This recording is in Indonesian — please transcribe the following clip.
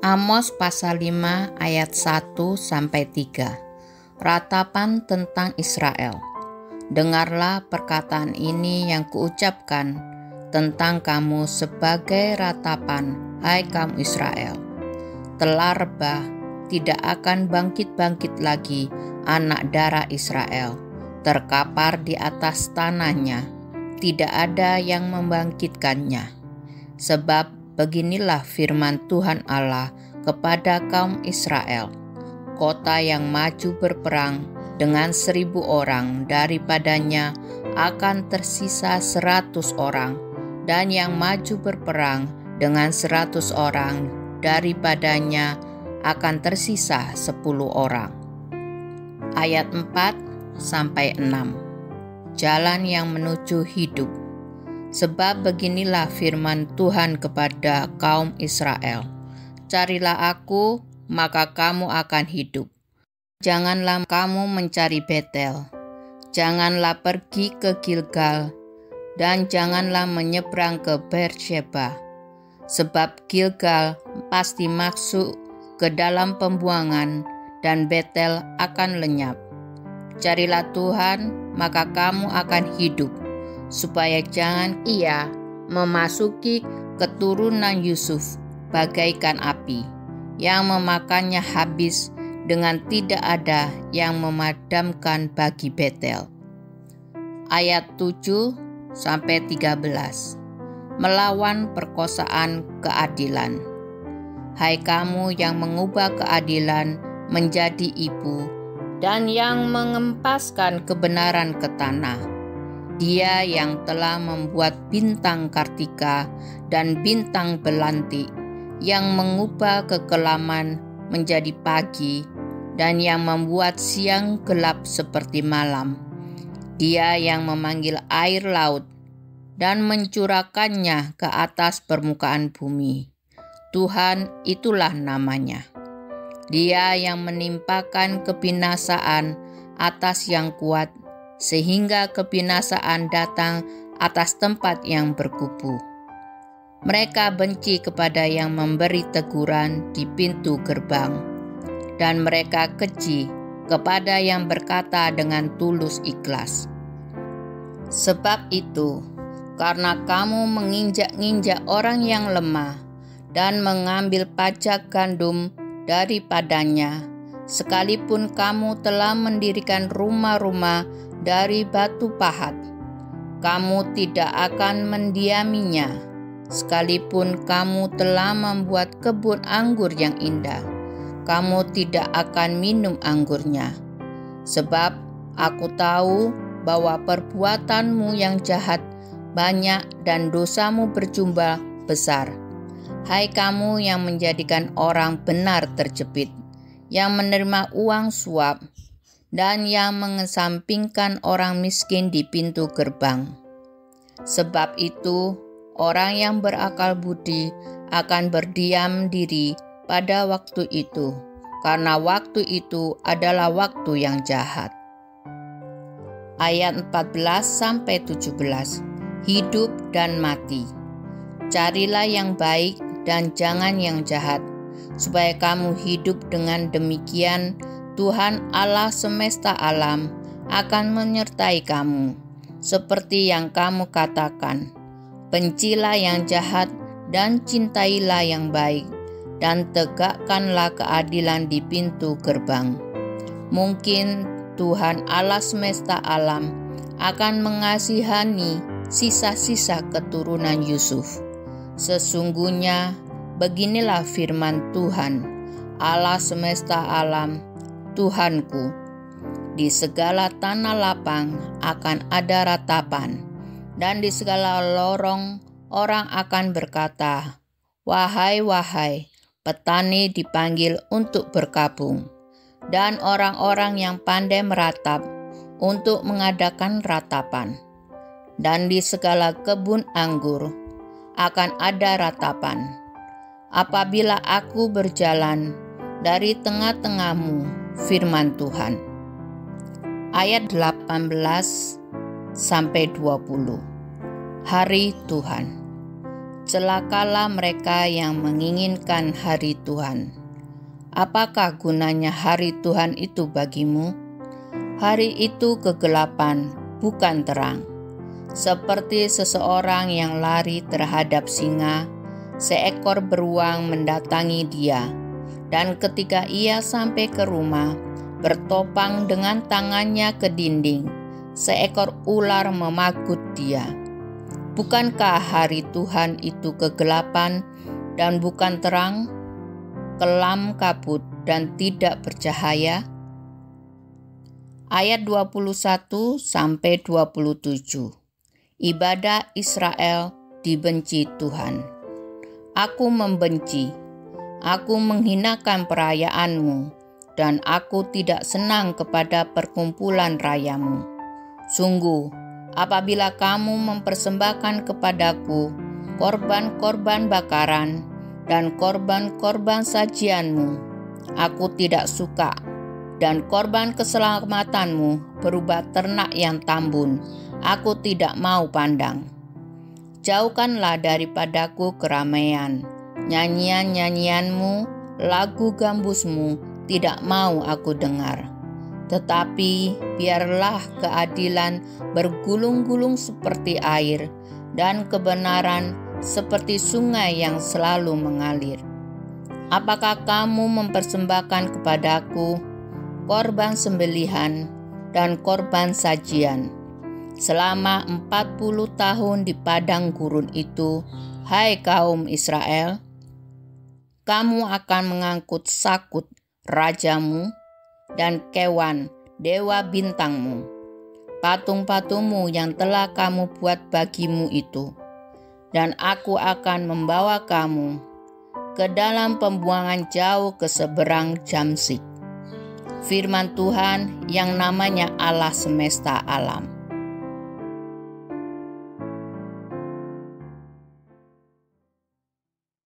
Amos pasal 5 ayat 1-3. Ratapan tentang Israel. Dengarlah perkataan ini yang kuucapkan tentang kamu sebagai ratapan, hai kaum Israel. Telah rebah, tidak akan bangkit-bangkit lagi anak darah Israel. Terkapar di atas tanahnya, tidak ada yang membangkitkannya. Sebab beginilah firman Tuhan Allah kepada kaum Israel. Kota yang maju berperang dengan 1.000 orang daripadanya akan tersisa 100 orang, dan yang maju berperang dengan 100 orang daripadanya akan tersisa 10 orang. Ayat 4-6. Jalan yang menuju hidup. Sebab beginilah firman Tuhan kepada kaum Israel. Carilah aku, maka kamu akan hidup. Janganlah kamu mencari Betel. Janganlah pergi ke Gilgal, dan janganlah menyeberang ke Beersheba. Sebab Gilgal pasti masuk ke dalam pembuangan, dan Betel akan lenyap. Carilah Tuhan, maka kamu akan hidup, supaya jangan ia memasuki keturunan Yusuf bagaikan api, yang memakannya habis dengan tidak ada yang memadamkan bagi Betel. Ayat 7-13. Melawan perkosaan keadilan. Hai kamu yang mengubah keadilan menjadi ibu, dan yang mengempaskan kebenaran ke tanah. Dia yang telah membuat bintang Kartika dan bintang Belantik, yang mengubah kekelaman menjadi pagi, dan yang membuat siang gelap seperti malam. Dia yang memanggil air laut dan mencurahkannya ke atas permukaan bumi. Tuhan itulah namanya. Dia yang menimpakan kebinasaan atas yang kuat, sehingga kebinasaan datang atas tempat yang berkubu. Mereka benci kepada yang memberi teguran di pintu gerbang, dan mereka keji kepada yang berkata dengan tulus ikhlas. Sebab itu, karena kamu menginjak-injak orang yang lemah dan mengambil pajak gandum daripadanya, sekalipun kamu telah mendirikan rumah-rumah dari batu pahat, kamu tidak akan mendiaminya. Sekalipun kamu telah membuat kebun anggur yang indah, kamu tidak akan minum anggurnya. Sebab aku tahu bahwa perbuatanmu yang jahat banyak dan dosamu berjumlah besar. Hai kamu yang menjadikan orang benar terjepit, yang menerima uang suap, dan yang mengesampingkan orang miskin di pintu gerbang. Sebab itu, orang yang berakal budi akan berdiam diri pada waktu itu, karena waktu itu adalah waktu yang jahat. Ayat 14-17. Hidup dan mati. Carilah yang baik dan jangan yang jahat, supaya kamu hidup. Dengan demikian Tuhan Allah semesta alam akan menyertai kamu. Seperti yang kamu katakan, bencilah yang jahat dan cintailah yang baik, dan tegakkanlah keadilan di pintu gerbang. Mungkin Tuhan Allah semesta alam akan mengasihani sisa-sisa keturunan Yusuf. Sesungguhnya beginilah firman Tuhan, Allah semesta alam, Tuhanku. Di segala tanah lapang akan ada ratapan, dan di segala lorong orang akan berkata, wahai, wahai, petani dipanggil untuk berkabung, dan orang-orang yang pandai meratap untuk mengadakan ratapan. Dan di segala kebun anggur akan ada ratapan. Apabila aku berjalan dari tengah-tengahmu, firman Tuhan. Ayat 18-20. Hari Tuhan. celakalah mereka yang menginginkan hari Tuhan. Apakah gunanya hari Tuhan itu bagimu? Hari itu kegelapan, bukan terang. Seperti seseorang yang lari terhadap singa, seekor beruang mendatangi dia, dan ketika ia sampai ke rumah, bertopang dengan tangannya ke dinding, seekor ular memagut dia. Bukankah hari Tuhan itu kegelapan dan bukan terang, kelam kabut dan tidak bercahaya? Ayat 21-27. Ibadah Israel dibenci Tuhan. Aku membenci, aku menghinakan perayaanmu, dan aku tidak senang kepada perkumpulan rayamu. Sungguh, apabila kamu mempersembahkan kepadaku korban-korban bakaran dan korban-korban sajianmu, aku tidak suka, dan korban keselamatanmu berupa ternak yang tambun, aku tidak mau pandang. Jauhkanlah daripadaku keramaian, nyanyian-nyanyianmu, lagu gambusmu tidak mau aku dengar. Tetapi biarlah keadilan bergulung-gulung seperti air, dan kebenaran seperti sungai yang selalu mengalir. Apakah kamu mempersembahkan kepadaku korban sembelihan dan korban sajian selama 40 tahun di padang gurun itu, hai kaum Israel? Kamu akan mengangkut Sakut rajamu dan Kewan dewa bintangmu, patung-patungmu yang telah kamu buat bagimu itu, dan aku akan membawa kamu ke dalam pembuangan jauh ke seberang Jamsik. Firman Tuhan yang namanya Allah semesta alam.